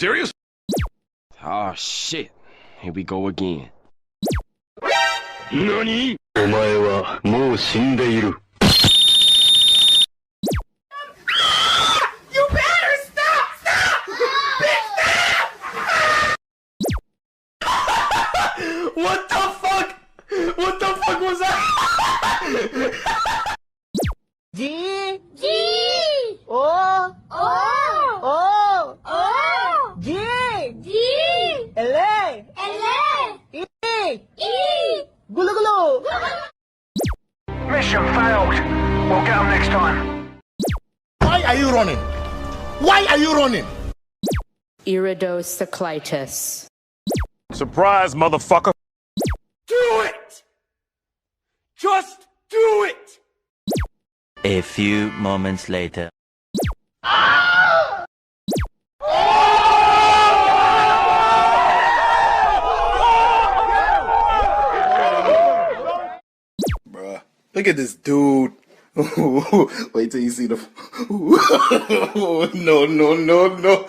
serious? Oh shit. Here we go again. NANI?! お前はもう死んでいる。You better stop! Stop! Bitch, stop! What the fuck? What the fuck was that? G O O O G L E Gulu gulu. Mission failed. We'll get them next time. Why are you running? Why are you running? Iridocyclitis. Surprise, motherfucker! Do it! Just do it! A few moments later. Bruh, look at this dude. Wait till you see the. No, no, no, no.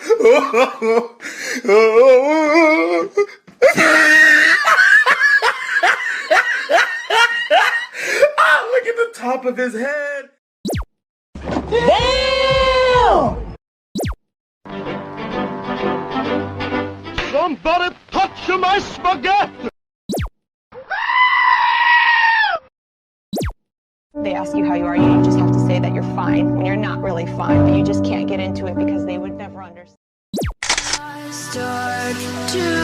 Look at the top of his head. Damn! Somebody touch my spaghetti! They ask you how you are, you just have to say that you're fine when you're not really fine, but you just can't get into it because they would never understand. Start to